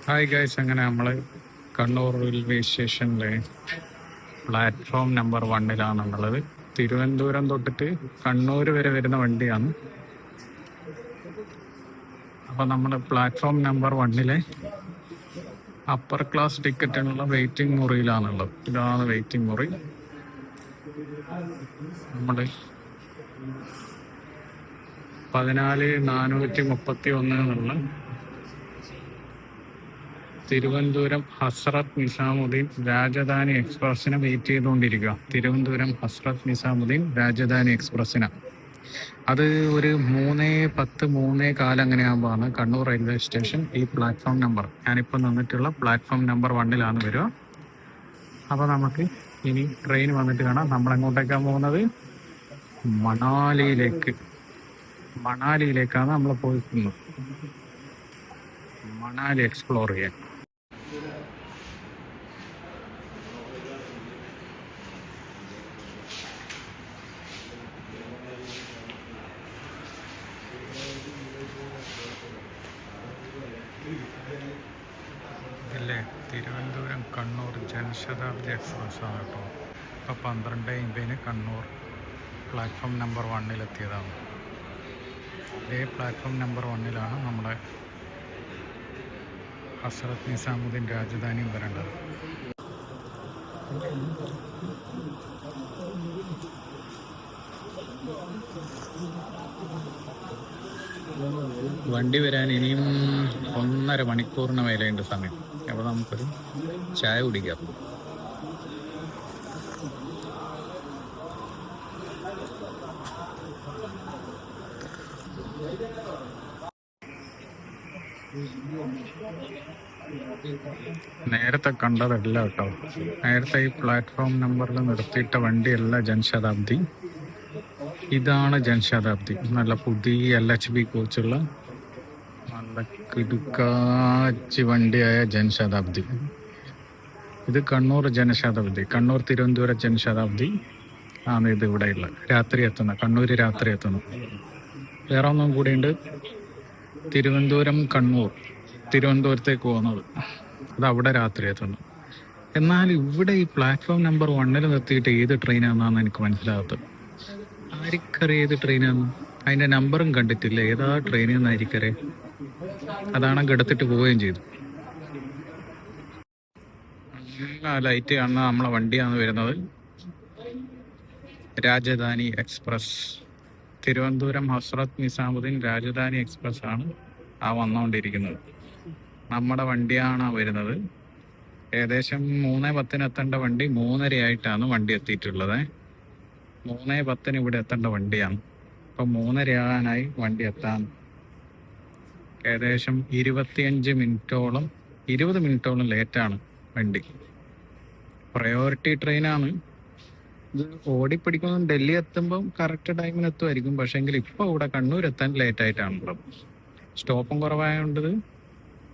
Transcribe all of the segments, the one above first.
Hi guys, അങ്ങനെ നമ്മൾ Kannur railway സ്റ്റേഷനിലെ പ്ലാറ്റ്ഫോം നമ്പർ 1-ലാണുള്ളത്. തിരുവനന്തപുരം തൊട്ടിട്ട് കണ്ണൂർ വരെ വരുന്ന വണ്ടിയാണ്. അപ്പോൾ നമ്മൾ പ്ലാറ്റ്ഫോം നമ്പർ 1-ലെ അപ്പർ ക്ലാസ് ടിക്കറ്റിനുള്ള വെയിറ്റിംഗ് മുറിയിലാണുള്ളത്. ഇതാണ് വെയിറ്റിംഗ് മുറി. നമ്മൾ 14431 എന്നുള്ള തിരുവനന്തപുരം ഹസ്രത്ത് നിസാമുദ്ദീൻ രാജധാനി എക്സ്പ്രസിനെ വെയിറ്റ് ചെയ്തുകൊണ്ടിരിക്കുക. തിരുവനന്തപുരം ഹസ്രത്ത് നിസാമുദ്ദീൻ രാജധാനി എക്സ്പ്രസിന് അത് ഒരു 3:10 3:15 അങ്ങനെയാകുമ്പോഴാണ് കണ്ണൂർ റെയിൽവേ സ്റ്റേഷൻ ഈ പ്ലാറ്റ്ഫോം നമ്പർ, ഞാനിപ്പോൾ നിന്നിട്ടുള്ള പ്ലാറ്റ്ഫോം നമ്പർ 1-ലാണ് വരിക. അപ്പോൾ നമുക്ക് ഇനി ട്രെയിൻ വന്നിട്ട് കാണാം. നമ്മളെങ്ങോട്ടേക്കാണ് പോകുന്നത്? മണാലിയിലേക്കാണ് നമ്മൾ പോയിരിക്കുന്നത്. മണാലി എക്സ്പ്ലോർ ചെയ്യാൻ. ഇല്ലേ, തിരുവനന്തപുരം കണ്ണൂർ ജനശതാബ്ദി എക്സ്പ്രസ് ആണ് കേട്ടോ. ഇപ്പോൾ 12:50 കണ്ണൂർ പ്ലാറ്റ്ഫോം നമ്പർ 1-ലെത്തിയതാണ്. ഇതേ പ്ലാറ്റ്ഫോം നമ്പർ 1-ലാണ് നമ്മുടെ ഹസ്രത്ത് നിസാമുദ്ദീൻ രാജധാനിയും വരേണ്ടത്. വണ്ടി വരാൻ ഇനിയും 1.5 മണിക്കൂറിന് മേലെയുണ്ട് സമയം. അപ്പോൾ നമുക്കൊരു ചായ കുടിക്കാം. നേരത്തെ കണ്ടതല്ല കേട്ടോ. നേരത്തെ ഈ പ്ലാറ്റ്ഫോം നമ്പറിൽ നിർത്തിയിട്ട വണ്ടിയല്ല ജൻശതാബ്ദി. ഇതാണ് ജൻശതാബ്ദി. നല്ല പുതിയ LHB കോച്ചുള്ള നല്ല കിടുക്കാച്ചി വണ്ടിയായ ജൻശതാബ്ദി. ഇത് കണ്ണൂർ ജനശതാബ്ദി, കണ്ണൂർ തിരുവനന്തപുരം ജനശതാബ്ദി ആണ് ഇത് ഇവിടെ ഉള്ളത്. രാത്രി എത്തുന്നത്, കണ്ണൂർ രാത്രി എത്തുന്നത്. വേറെ ഒന്നും കൂടിയുണ്ട്, തിരുവനന്തപുരം കണ്ണൂർ, തിരുവനന്തപുരത്തേക്ക് പോകുന്നത്. അത് അവിടെ രാത്രി എത്തുന്നു. എന്നാൽ ഇവിടെ ഈ പ്ലാറ്റ്ഫോം നമ്പർ 1-ൽ നിർത്തിയിട്ട് ഏത് ട്രെയിനാണെന്നാണ് എനിക്ക് മനസ്സിലാകാത്തത്. ആരിക്കറിയാം ഏത് ട്രെയിനാണ്? അതിൻ്റെ നമ്പറും കണ്ടിട്ടില്ല. ഏതാ ട്രെയിനെന്ന് ആരിക്കറിയാം. അതാണെങ്കിൽ എടുത്തിട്ട് പോവുകയും ചെയ്തു. ലൈറ്റ് കാണുന്ന നമ്മളെ വണ്ടിയാണ് വരുന്നത്. രാജധാനി എക്സ്പ്രസ്, തിരുവനന്തപുരം ഹസ്രത്ത് നിസാമുദ്ദീൻ രാജധാനി എക്സ്പ്രസ് ആണ് ആ വന്നുകൊണ്ടിരിക്കുന്നത്. നമ്മുടെ വണ്ടിയാണ് വരുന്നത്. ഏകദേശം 3:10 എത്തേണ്ട വണ്ടി 3:30 വണ്ടി എത്തിയിട്ടുള്ളത്. 3:10 ഇവിടെ എത്തേണ്ട വണ്ടിയാണ്. ഇപ്പം 3:30 ആകാനായി വണ്ടി എത്താൻ. ഏകദേശം 20 മിനിറ്റോളം ലേറ്റാണ് വണ്ടി. പ്രയോറിറ്റി ട്രെയിനാണ് ഇത്. ഓടിപ്പിടിക്കുന്നത് ഡൽഹി എത്തുമ്പം കറക്റ്റ് ടൈമിന് എത്തുമായിരിക്കും. പക്ഷേങ്കിൽ ഇപ്പോൾ ഇവിടെ കണ്ണൂർ എത്താൻ ലേറ്റായിട്ടാണുള്ളത്. സ്റ്റോപ്പും കുറവായതുകൊണ്ട്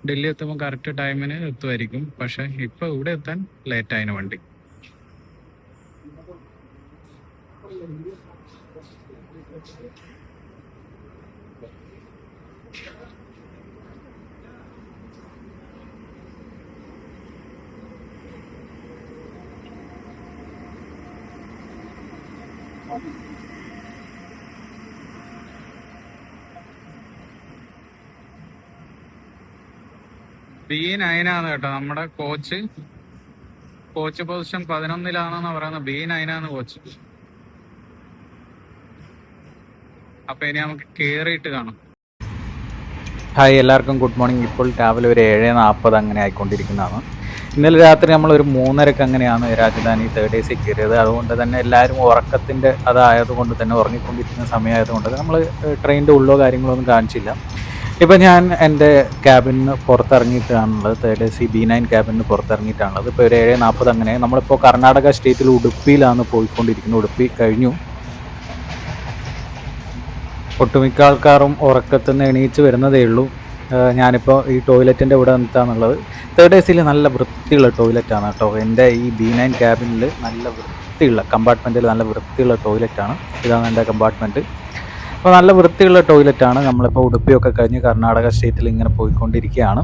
ഡൽഹി എത്തുമ്പോൾ കറക്റ്റ് ടൈമിന് എത്തുമായിരിക്കും. പക്ഷെ ഇപ്പോൾ ഇവിടെ എത്താൻ ലേറ്റായിന് വണ്ടി. B9 കേട്ടോ നമ്മുടെ കോച്ച് പൊസിഷൻ 11-ലാണെന്ന് പറയുന്നത്. B9 coach. അപ്പൊ ഇനി നമുക്ക് കേറിയിട്ട് കാണാം. ഹായ്, എല്ലാവർക്കും ഗുഡ് മോർണിംഗ്. ഇപ്പോൾ രാവിലെ ഒരു 7:40 അങ്ങനെ ആയിക്കൊണ്ടിരിക്കുന്നതാണ്. ഇന്നലെ രാത്രി നമ്മളൊരു 3:30 അങ്ങനെയാണ് രാജധാനി തേർഡ് AC കയറിയത്. അതുകൊണ്ട് തന്നെ എല്ലാവരും ഉറക്കത്തിൻ്റെ അതായതുകൊണ്ട് തന്നെ, ഉറങ്ങിക്കൊണ്ടിരിക്കുന്ന സമയമായതുകൊണ്ട് നമ്മൾ ട്രെയിനിൻ്റെ ഉള്ളോ കാര്യങ്ങളോ ഒന്നും കാണിച്ചില്ല. ഇപ്പോൾ ഞാൻ എൻ്റെ ക്യാബിന് പുറത്തിറങ്ങിയിട്ടാണുള്ളത്. തേർഡ് AC B9 ക്യാബിന് പുറത്തിറങ്ങിയിട്ടാണുള്ളത്. ഇപ്പോൾ ഒരു 7:40 അങ്ങനെ. നമ്മളിപ്പോൾ കർണാടക സ്റ്റേറ്റിൽ ഉടുപ്പിയിലാണ് പോയിക്കൊണ്ടിരിക്കുന്നത്. ഉടുപ്പി കഴിഞ്ഞു. ഒട്ടുമിക്ക ആൾക്കാരും ഉറക്കത്തിൽ നിന്ന് എണീച്ച് വരുന്നതേ ഉള്ളൂ. ഞാനിപ്പോൾ ഈ ടോയ്ലറ്റിൻ്റെ ഇവിടെ നിന്നിട്ടാണുള്ളത്. തേർഡ് ACയിൽ നല്ല വൃത്തിയുള്ള ടോയ്ലറ്റാണ് കേട്ടോ. എൻ്റെ ഈ B9 ക്യാബിനിൽ നല്ല വൃത്തിയുള്ള കമ്പാർട്ട്മെൻറ്റിൽ നല്ല വൃത്തിയുള്ള ടോയ്ലറ്റാണ്. ഇതാണ് എൻ്റെ കമ്പാർട്ട്മെൻറ്റ്. അപ്പോൾ നല്ല വൃത്തിയുള്ള ടോയ്ലറ്റാണ്. നമ്മളിപ്പോൾ ഉടുപ്പിയൊക്കെ കഴിഞ്ഞ് കർണാടക സ്റ്റേറ്റിൽ ഇങ്ങനെ പോയിക്കൊണ്ടിരിക്കുകയാണ്.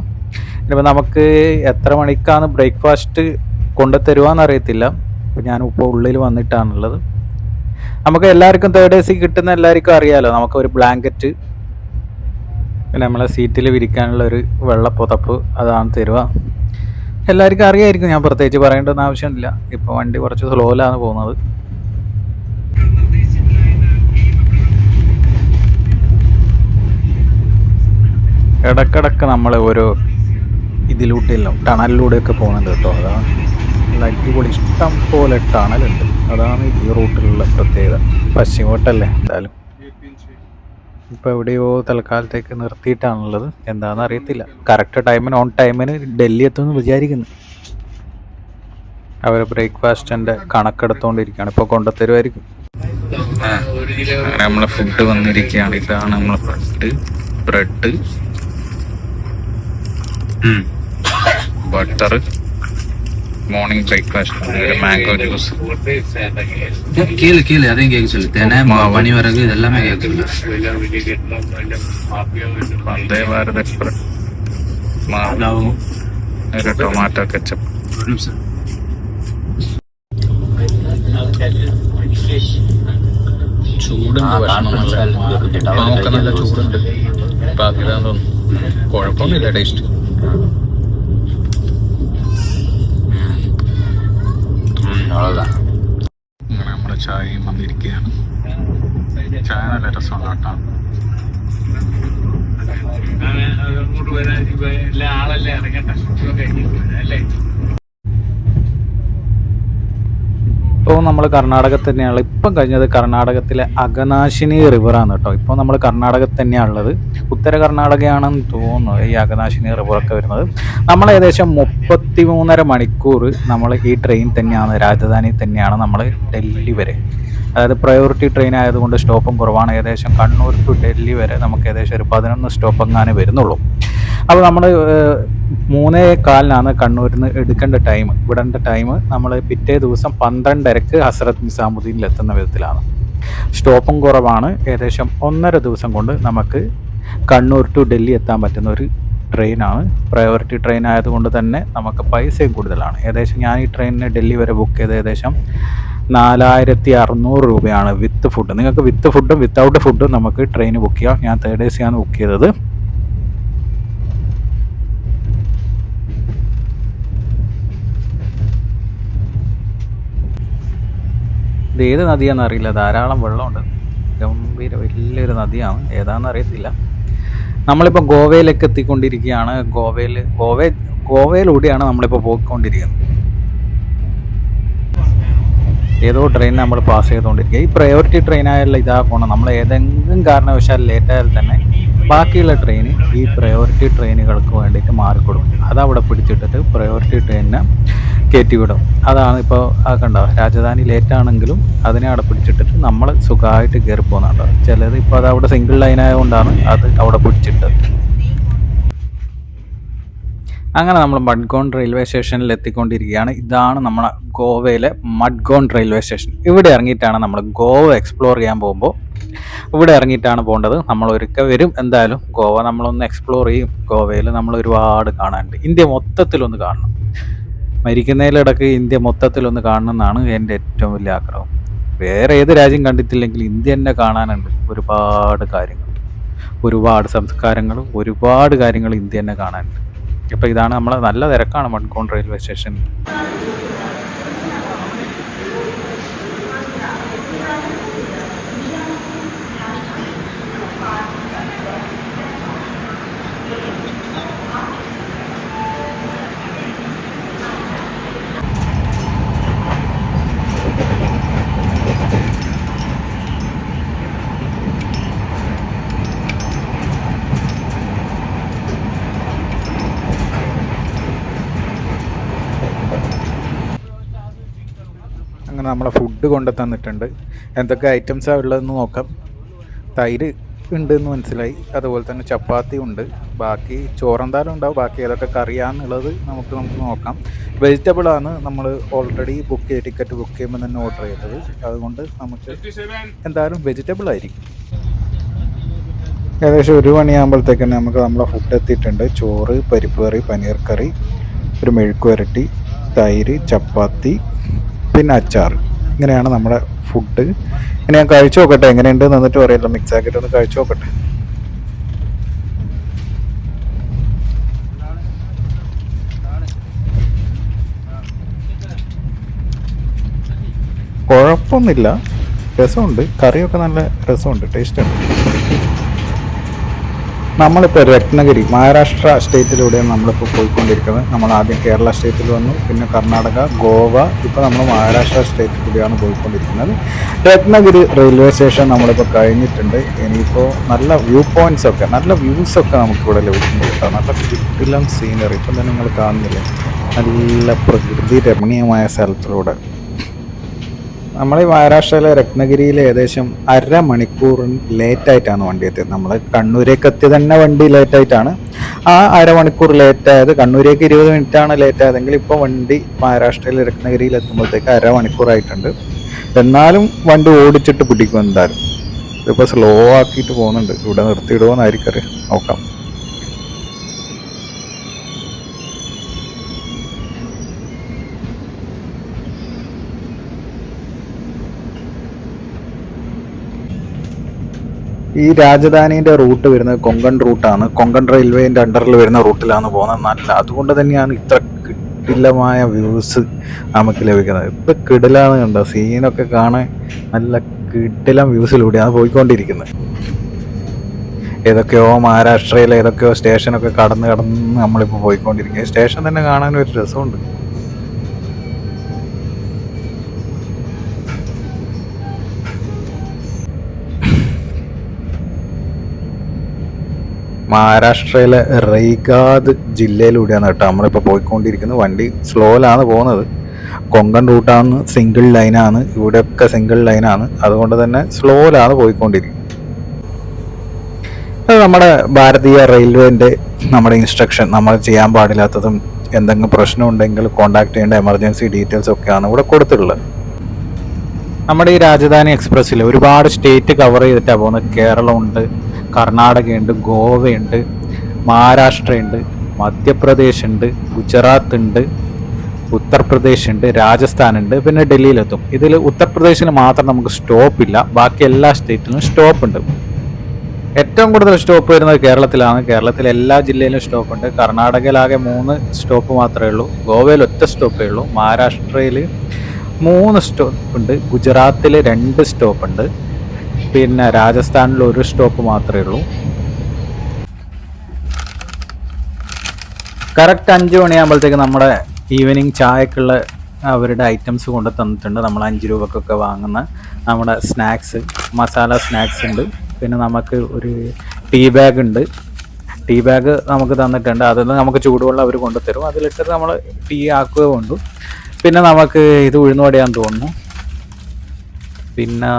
ഇനിയിപ്പോൾ നമുക്ക് എത്ര മണിക്കാണ് ബ്രേക്ക്ഫാസ്റ്റ് കൊണ്ടുതരുവാന്ന് അറിയത്തില്ല. അപ്പോൾ ഞാനിപ്പോൾ ഉള്ളിൽ വന്നിട്ടാണുള്ളത്. നമുക്ക് എല്ലാവർക്കും 3rd AC കിട്ടുന്ന എല്ലാവർക്കും അറിയാമല്ലോ, നമുക്ക് ഒരു ബ്ലാങ്കറ്റ്, പിന്നെ നമ്മളെ സീറ്റിൽ വിരിക്കാനുള്ള ഒരു വെള്ള പുതപ്പ്, അതാണ് തരുക. എല്ലാവർക്കും അറിയായിരിക്കും, ഞാൻ പ്രത്യേകിച്ച് പറയേണ്ടെന്ന് ആവശ്യമില്ല. ഇപ്പോൾ വണ്ടി കുറച്ച് സ്ലോയിലാണ് പോകുന്നത്. ഇടക്കിടക്ക് നമ്മൾ ഓരോ ഇതിലൂട്ടില്ലോ ടണലിലൂടെയൊക്കെ പോകുന്നുണ്ട് കേട്ടോ. അതാണ് നല്ല അടിപൊളി, ഇഷ്ടം പോലെ ടണലുണ്ട്. അതാണ് ഈ റൂട്ടിലുള്ള പ്രത്യേകത. പശ്ചിമോട്ടല്ലേ എന്തായാലും. ഇപ്പോൾ എവിടെയോ തൽക്കാലത്തേക്ക് നിർത്തിയിട്ടാണുള്ളത്, എന്താണെന്ന് അറിയത്തില്ല. കറക്റ്റ് ടൈമിന് ഓൺ ടൈമിന് ഡൽഹി എത്തുമെന്ന് വിചാരിക്കുന്നു. അവർ ബ്രേക്ക്ഫാസ്റ്റിൻ്റെ കണക്കെടുത്തുകൊണ്ടിരിക്കുകയാണ്, ഇപ്പോൾ കൊണ്ടുത്തരുമായിരിക്കും. നമ്മളെ ഫുഡ് വന്നിരിക്കുകയാണ്. ഇതാണ് നമ്മളെ bread, butter, morning breakfast, mango juice. கீழே அதையும் கேட்க சொல்லு. தேனை, பனி வரகு இதெல்லாமே கேட்குது. വന്ദേ ഭാരത് എക്സ്പ്രസ്, ഒരു ടൊമാറ്റോ കെച്ചപ്പ്. ஒரு நிமிஷம். ചൂടുണ്ട് ഭക്ഷണം, നമുക്ക് നല്ല ചൂടുണ്ട്. ബാക്കി ഇതാന്ന് തോന്നുന്നു, കുഴപ്പമൊന്നുമില്ല ടേസ്റ്റ്. அவ்வளோதான். അങ്ങനെ നമ്മുടെ ചായയും വന്നിരിക്കുകയാണ്. ചായ നല്ല രസമാണ് കേട്ടോ. ഇപ്പോൾ നമ്മൾ കർണാടകത്തിൽ തന്നെയാണ്. ഇപ്പം കഴിഞ്ഞത് കർണാടകത്തിലെ അഘനാശിനി റിവറാണ് കേട്ടോ. ഇപ്പോൾ നമ്മൾ കർണാടകത്തിൽ തന്നെയാണ് ഉള്ളത്. ഉത്തര കർണാടകയാണെന്ന് തോന്നുന്നു ഈ അഘനാശിനി റിവറൊക്കെ വരുന്നത്. നമ്മൾ ഏകദേശം 33.5 മണിക്കൂർ നമ്മൾ ഈ ട്രെയിൻ തന്നെയാണ്, രാജധാനി തന്നെയാണ് നമ്മൾ ഡൽഹി വരെ. അതായത് പ്രയോറിറ്റി ട്രെയിൻ ആയതുകൊണ്ട് സ്റ്റോപ്പും കുറവാണ്. ഏകദേശം കണ്ണൂർ ടു ഡൽഹി വരെ നമുക്ക് ഏകദേശം ഒരു 11 സ്റ്റോപ്പ് എങ്ങാനേ വരുന്നുള്ളൂ. അപ്പോൾ നമ്മൾ 3:15 കണ്ണൂരിൽ നിന്ന് എടുക്കേണ്ട ടൈം, വിടേണ്ട ടൈം നമ്മൾ പിറ്റേ ദിവസം 12:30 ഹസ്രത്ത് നിസാമുദ്ദീനിൽ എത്തുന്ന വിധത്തിലാണ്. സ്റ്റോപ്പും കുറവാണ്. ഏകദേശം 1.5 ദിവസം കൊണ്ട് നമുക്ക് കണ്ണൂർ ടു ഡൽഹി എത്താൻ പറ്റുന്ന ഒരു ട്രെയിനാണ്. പ്രയോറിറ്റി ട്രെയിൻ ആയതുകൊണ്ട് തന്നെ നമുക്ക് പൈസയും കൂടുതലാണ്. ഏകദേശം ഞാൻ ഈ ട്രെയിനിന് ഡൽഹി വരെ ബുക്ക് ചെയ്ത് ഏകദേശം 4600 രൂപയാണ് വിത്ത് ഫുഡ്. നിങ്ങൾക്ക് വിത്ത് ഫുഡും വിത്തൗട്ട് ഫുഡും നമുക്ക് ട്രെയിൻ ബുക്ക് ചെയ്യാം. ഞാൻ 3rd AC ആണ് ബുക്ക് ചെയ്തത്. ഇത് ഏത് നദിയാണെന്ന് അറിയില്ല, ധാരാളം വെള്ളമുണ്ട്. ഗംഭീര വലിയൊരു നദിയാണ്, ഏതാണെന്ന് അറിയത്തില്ല. നമ്മളിപ്പോൾ ഗോവയിലേക്ക് എത്തിക്കൊണ്ടിരിക്കുകയാണ്. ഗോവയിലൂടെയാണ് നമ്മളിപ്പോൾ പോയിക്കൊണ്ടിരിക്കുന്നത്. ഏതോ ട്രെയിൻ നമ്മൾ പാസ് ചെയ്തുകൊണ്ടിരിക്കുക. ഈ പ്രയോറിറ്റി ട്രെയിനായുള്ള ഇതാക്കണം. നമ്മൾ ഏതെങ്കിലും കാരണവശാൽ ലേറ്റായാൽ തന്നെ ബാക്കിയുള്ള ട്രെയിൻ ഈ പ്രയോറിറ്റി ട്രെയിനുകൾക്ക് വേണ്ടിയിട്ട് മാറിക്കൊടുക്കും. അതവിടെ പിടിച്ചിട്ടിട്ട് പ്രയോറിറ്റി ട്രെയിനിനെ കയറ്റിവിടും. അതാണ് ഇപ്പോൾ കണ്ടോ, രാജധാനി ലേറ്റാണെങ്കിലും അതിനെ അവിടെ പിടിച്ചിട്ടിട്ട് നമ്മൾ സുഖമായിട്ട് കയറി പോകുന്നുണ്ടോ. ചിലത് ഇപ്പോൾ അത് അവിടെ സിംഗിൾ ലൈൻ ആയതുകൊണ്ടാണ് അത് അവിടെ പിടിച്ചിട്ടത്. അങ്ങനെ നമ്മൾ മഡ്ഗോൺ റെയിൽവേ സ്റ്റേഷനിൽ എത്തിക്കൊണ്ടിരിക്കുകയാണ്. ഇതാണ് നമ്മളെ ഗോവയിലെ മഡ്ഗോൺ റെയിൽവേ സ്റ്റേഷൻ. ഇവിടെ ഇറങ്ങിയിട്ടാണ് നമ്മൾ ഗോവ എക്സ്പ്ലോർ ചെയ്യാൻ പോകുമ്പോൾ ഇവിടെ ഇറങ്ങിയിട്ടാണ് പോകേണ്ടത്. നമ്മൾ ഒരിക്കൽ വരും എന്തായാലും ഗോവ നമ്മളൊന്ന് എക്സ്പ്ലോർ ചെയ്യും. ഗോവയിൽ നമ്മൾ ഒരുപാട് കാണാനുണ്ട്. ഇന്ത്യ മൊത്തത്തിലൊന്ന് കാണണം. മരിക്കുന്നതിലിടക്ക് ഇന്ത്യ മൊത്തത്തിലൊന്ന് കാണണമെന്നാണ് എൻ്റെ ഏറ്റവും വലിയ ആഗ്രഹം. വേറെ ഏത് രാജ്യം കണ്ടിട്ടില്ലെങ്കിൽ ഇന്ത്യ തന്നെ കാണാനുണ്ട്. ഒരുപാട് കാര്യങ്ങൾ, ഒരുപാട് സംസ്കാരങ്ങളും ഒരുപാട് കാര്യങ്ങൾ ഇന്ത്യ തന്നെ കാണാനുണ്ട്. ഇപ്പോൾ ഇതാണ് നമ്മളെ നല്ല തിരക്കാണ് മഡ്ഗോൺ റെയിൽവേ സ്റ്റേഷൻ. അങ്ങനെ നമ്മളെ ഫുഡ് കൊണ്ടു തന്നിട്ടുണ്ട്. എന്തൊക്കെ ഐറ്റംസാണ് ഉള്ളതെന്ന് നോക്കാം. തൈര് ഉണ്ടെന്ന് മനസ്സിലായി. അതുപോലെ തന്നെ ചപ്പാത്തി ഉണ്ട്. ബാക്കി ചോറെന്തായാലും ഉണ്ടാവും. ബാക്കി ഏതൊക്കെ കറിയാന്നുള്ളത് നമുക്ക് നോക്കാം. വെജിറ്റബിളാണ് നമ്മൾ ഓൾറെഡി ടിക്കറ്റ് ബുക്ക് ചെയ്യുമ്പോൾ തന്നെ ഓർഡർ ചെയ്തത്. അതുകൊണ്ട് നമുക്ക് എന്തായാലും വെജിറ്റബിൾ ആയിരിക്കും. ഏകദേശം 1 മണിയാകുമ്പോഴത്തേക്ക് നമുക്ക് നമ്മളെ ഫുഡ് എത്തിയിട്ടുണ്ട്. ചോറ്, പരിപ്പ് കറി, പനീർ കറി, ഒരു മെഴുക്ക് വരട്ടി, തൈര്, ചപ്പാത്തി, പിന്നെ അച്ചാർ. ഇങ്ങനെയാണ് നമ്മുടെ ഫുഡ്. ഇനി ഞാൻ കഴിച്ചു നോക്കട്ടെ എങ്ങനെയുണ്ട് എന്നിട്ട് പറയല്ലോ. മിക്സ് ആക്കിയിട്ട് ഒന്ന് കഴിച്ചു നോക്കട്ടെ. കുഴപ്പമൊന്നുമില്ല, രസമുണ്ട്. കറിയൊക്കെ നല്ല രസമുണ്ട്, ടേസ്റ്റുണ്ട്. നമ്മളിപ്പോൾ രത്നഗിരി മഹാരാഷ്ട്ര സ്റ്റേറ്റിലൂടെയാണ് നമ്മളിപ്പോൾ പോയിക്കൊണ്ടിരിക്കുന്നത്. നമ്മൾ ആദ്യം കേരള സ്റ്റേറ്റിൽ വന്നു, പിന്നെ കർണാടക, ഗോവ, ഇപ്പോൾ നമ്മൾ മഹാരാഷ്ട്ര സ്റ്റേറ്റിലൂടെയാണ് പോയിക്കൊണ്ടിരിക്കുന്നത്. രത്നഗിരി റെയിൽവേ സ്റ്റേഷൻ നമ്മളിപ്പോൾ കഴിഞ്ഞിട്ടുണ്ട്. ഇനിയിപ്പോൾ നല്ല വ്യൂ പോയിൻറ്റ്സ് ഒക്കെ, നല്ല വ്യൂസൊക്കെ നമുക്കിവിടെ ലഭിക്കുന്നുണ്ട് കേട്ടോ. നല്ല കിടിലം സീനറി. ഇപ്പം തന്നെ നിങ്ങൾ കാണുന്നില്ലേ, നല്ല പ്രകൃതി രമണീയമായ സ്ഥലത്തിലൂടെ. നമ്മൾ ഈ മഹാരാഷ്ട്രയിലെ രത്നഗിരിയിൽ ഏകദേശം 1/2 മണിക്കൂർ ലേറ്റായിട്ടാണ് വണ്ടി എത്തിയത്. നമ്മൾ കണ്ണൂരേക്ക് എത്തിയത് തന്നെ വണ്ടി ലേറ്റായിട്ടാണ്. ആ 1/2 മണിക്കൂർ ലേറ്റായത്, കണ്ണൂരേക്ക് 20 മിനിറ്റാണ് ലേറ്റായതെങ്കിൽ ഇപ്പോൾ വണ്ടി മഹാരാഷ്ട്രയിലെ രത്നഗിരിയിൽ എത്തുമ്പോഴത്തേക്ക് 1/2 മണിക്കൂറായിട്ടുണ്ട്. എന്നാലും വണ്ടി ഓടിച്ചിട്ട് പിടിക്കും എന്തായാലും. ഇതിപ്പോൾ സ്ലോ ആക്കിയിട്ട് പോകുന്നുണ്ട്. ഇവിടെ നിർത്തിയിടുമോ എന്നായിരിക്കും, നോക്കാം. ഈ രാജധാനിൻ്റെ റൂട്ട് വരുന്നത് കൊങ്കൺ റൂട്ടാണ്. കൊങ്കൺ റെയിൽവേൻ്റെ അണ്ടറിൽ വരുന്ന റൂട്ടിലാണ് പോകുന്നത്. നല്ല, അതുകൊണ്ട് തന്നെയാണ് ഇത്ര കിടിലമായ വ്യൂസ് നമുക്ക് ലഭിക്കുന്നത്. ഇപ്പം കിടിലാണ് കണ്ടോ, സീനൊക്കെ കാണാൻ നല്ല കിടിലം വ്യൂസിലൂടെയാണ് പോയിക്കൊണ്ടിരിക്കുന്നത്. ഏതൊക്കെയോ മഹാരാഷ്ട്രയിലെ ഏതൊക്കെയോ സ്റ്റേഷനൊക്കെ കടന്ന് നമ്മളിപ്പോൾ പോയിക്കൊണ്ടിരിക്കുക. സ്റ്റേഷൻ തന്നെ കാണാനൊരു രസമുണ്ട്. മഹാരാഷ്ട്രയിലെ റെയ്ഗാദ് ജില്ലയിലൂടെയാണ് കേട്ടോ നമ്മളിപ്പോൾ പോയിക്കൊണ്ടിരിക്കുന്നത്. വണ്ടി സ്ലോയിലാണ് പോകുന്നത്. കൊങ്കൺ റൂട്ടാണ്, സിംഗിൾ ലൈനാണ്, ഇവിടെയൊക്കെ സിംഗിൾ ലൈനാണ്. അതുകൊണ്ട് തന്നെ സ്ലോയിലാണ് പോയിക്കൊണ്ടിരിക്കുന്നത്. അത് നമ്മുടെ ഭാരതീയ റെയിൽവേൻ്റെ നമ്മുടെ ഇൻസ്ട്രക്ഷൻ, നമ്മൾ ചെയ്യാൻ പാടില്ലാത്തതും എന്തെങ്കിലും പ്രശ്നമുണ്ടെങ്കിൽ കോൺടാക്ട് ചെയ്യേണ്ട എമർജൻസി ഡീറ്റെയിൽസ് ഒക്കെയാണ് ഇവിടെ കൊടുത്തിട്ടുള്ളത്. നമ്മുടെ ഈ രാജധാനി എക്സ്പ്രസ്സിൽ ഒരുപാട് സ്റ്റേറ്റ് കവർ ചെയ്തിട്ടാണ് പോകുന്നത്. കേരളമുണ്ട്, കർണാടകയുണ്ട്, ഗോവയുണ്ട്, മഹാരാഷ്ട്രയുണ്ട്, മധ്യപ്രദേശ് ഉണ്ട്, ഗുജറാത്ത് ഉണ്ട്, ഉത്തർപ്രദേശ് ഉണ്ട്, രാജസ്ഥാൻ ഉണ്ട്, പിന്നെ ഡൽഹിയിലെത്തും. ഇതിൽ ഉത്തർപ്രദേശിൽ മാത്രം നമുക്ക് സ്റ്റോപ്പില്ല, ബാക്കി എല്ലാ സ്റ്റേറ്റിലും സ്റ്റോപ്പ് ഉണ്ട്. ഏറ്റവും കൂടുതൽ സ്റ്റോപ്പ് വരുന്നത് കേരളത്തിലാണ്. കേരളത്തിൽ എല്ലാ ജില്ലയിലും സ്റ്റോപ്പ് ഉണ്ട്. കർണാടകയിലാകെ 3 സ്റ്റോപ്പ് മാത്രമേ ഉള്ളൂ. ഗോവയിൽ ഒറ്റ സ്റ്റോപ്പേ ഉള്ളൂ. മഹാരാഷ്ട്രയിൽ 3 സ്റ്റോപ്പ് ഉണ്ട്. ഗുജറാത്തിൽ 2 സ്റ്റോപ്പ് ഉണ്ട്. പിന്നെ രാജസ്ഥാനിൽ 1 സ്റ്റോപ്പ് മാത്രമേ ഉള്ളൂ. കറക്റ്റ് 5 മണിയാകുമ്പോഴത്തേക്ക് നമ്മുടെ ഈവനിങ് ചായക്കുള്ള അവരുടെ ഐറ്റംസ് കൊണ്ട് തന്നിട്ടുണ്ട്. നമ്മൾ 5 രൂപക്കൊക്കെ വാങ്ങുന്ന നമ്മുടെ സ്നാക്സ്, മസാല സ്നാക്സ് ഉണ്ട്. പിന്നെ നമുക്ക് ഒരു ടീ ബാഗ് ഉണ്ട്. ടീ ബാഗ് നമുക്ക് തന്നിട്ടുണ്ട്. അതിൽ നമുക്ക് ചൂടുവെള്ളം അവർ കൊണ്ടുതരും. അതിലിട്ട് നമ്മൾ ടീ ആക്കുക കൊണ്ടു. പിന്നെ നമുക്ക് ഇത് ഉഴുന്നുവടയാന്ന് തോന്നുന്നു. പിന്നെ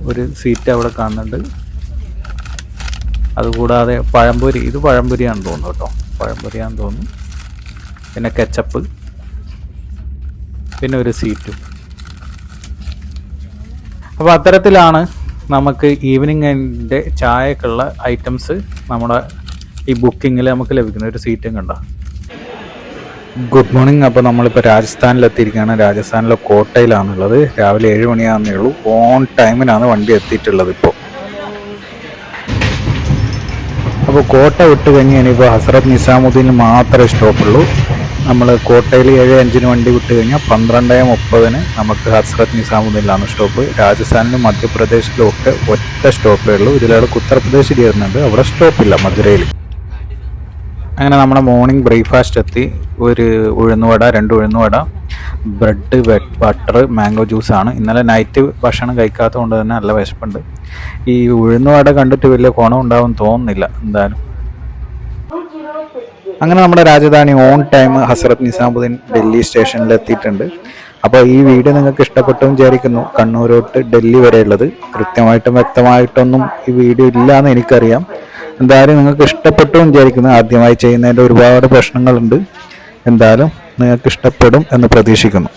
ഒരു സീറ്റ് അവിടെ കാണുന്നുണ്ട്. അതുകൂടാതെ പഴംപൊരി, ഇത് പഴംപൊരിയാണെന്ന് തോന്നുന്നു കേട്ടോ, പഴംപൊരിയാണെന്ന് തോന്നുന്നു. പിന്നെ കെച്ചപ്പ്, പിന്നെ ഒരു സീറ്റും. അപ്പോൾ അത്തരത്തിലാണ് നമുക്ക് ഈവനിങ്ങിൻ്റെ ചായക്കുള്ള ഐറ്റംസ് നമ്മുടെ ഈ ബുക്കിങ്ങിൽ നമുക്ക് ലഭിക്കുന്ന. ഒരു സീറ്റും കണ്ട. Good morning. അപ്പോൾ നമ്മളിപ്പോൾ രാജസ്ഥാനിലെത്തിയിരിക്കുകയാണ്. രാജസ്ഥാനിലെ കോട്ടയിലാണുള്ളത്. രാവിലെ 7 മണിയാകുന്നേ ഉള്ളൂ. ഓൺ ടൈമിനാണ് വണ്ടി എത്തിയിട്ടുള്ളത് ഇപ്പോൾ. അപ്പോൾ കോട്ട വിട്ട് കഴിഞ്ഞ് ഇനിയിപ്പോൾ ഹസ്രത്ത് നിസാമുദ്ദീനിൽ മാത്രമേ സ്റ്റോപ്പുള്ളൂ. നമ്മൾ കോട്ടയിൽ 7:05 വണ്ടി വിട്ട് കഴിഞ്ഞാൽ 12:30 നമുക്ക് ഹസ്രത്ത് നിസാമുദ്ദീനിലാണ് സ്റ്റോപ്പ്. രാജസ്ഥാനിലും മധ്യപ്രദേശിലും ഒക്കെ ഒറ്റ സ്റ്റോപ്പേ ഉള്ളൂ. ഇതിലൂടെ ഉത്തർപ്രദേശിൽ വരുന്നുണ്ട്, അവിടെ സ്റ്റോപ്പില്ല മധുരയിൽ. അങ്ങനെ നമ്മുടെ മോർണിംഗ് ബ്രേക്ക്ഫാസ്റ്റ് എത്തി. ഒരു ഉഴുന്നുവട, 2 ഉഴുന്നുവട, ബ്രെഡ്, ബട്ടർ, മാംഗോ ജ്യൂസാണ്. ഇന്നലെ നൈറ്റ് ഭക്ഷണം കഴിക്കാത്തത് കൊണ്ട് തന്നെ നല്ല വിശപ്പുണ്ട്. ഈ ഉഴുന്നുവട കണ്ടിട്ട് വലിയ ഗുണം ഉണ്ടാവും തോന്നുന്നില്ല എന്തായാലും. അങ്ങനെ നമ്മുടെ രാജധാനി ഓൺ ടൈം ഹസ്രത്ത് നിസാമുദ്ദീൻ ഡൽഹി സ്റ്റേഷനിൽ എത്തിയിട്ടുണ്ട്. അപ്പോൾ ഈ വീഡിയോ നിങ്ങൾക്ക് ഇഷ്ടപ്പെട്ടു വിചാരിക്കുന്നു. കണ്ണൂർ തൊട്ട് ഡൽഹി വരെയുള്ളത് കൃത്യമായിട്ടും വ്യക്തമായിട്ടൊന്നും ഈ വീഡിയോ ഇല്ല എന്ന് എനിക്കറിയാം. എന്തായാലും നിങ്ങൾക്ക് ഇഷ്ടപ്പെട്ടു വിചാരിക്കുന്നു. ആദ്യമായി ചെയ്യുന്നതിൻ്റെ ഒരുപാട് പ്രശ്നങ്ങളുണ്ട്. എന്തായാലും നിങ്ങൾക്ക് ഇഷ്ടപ്പെടും എന്ന് പ്രതീക്ഷിക്കുന്നു.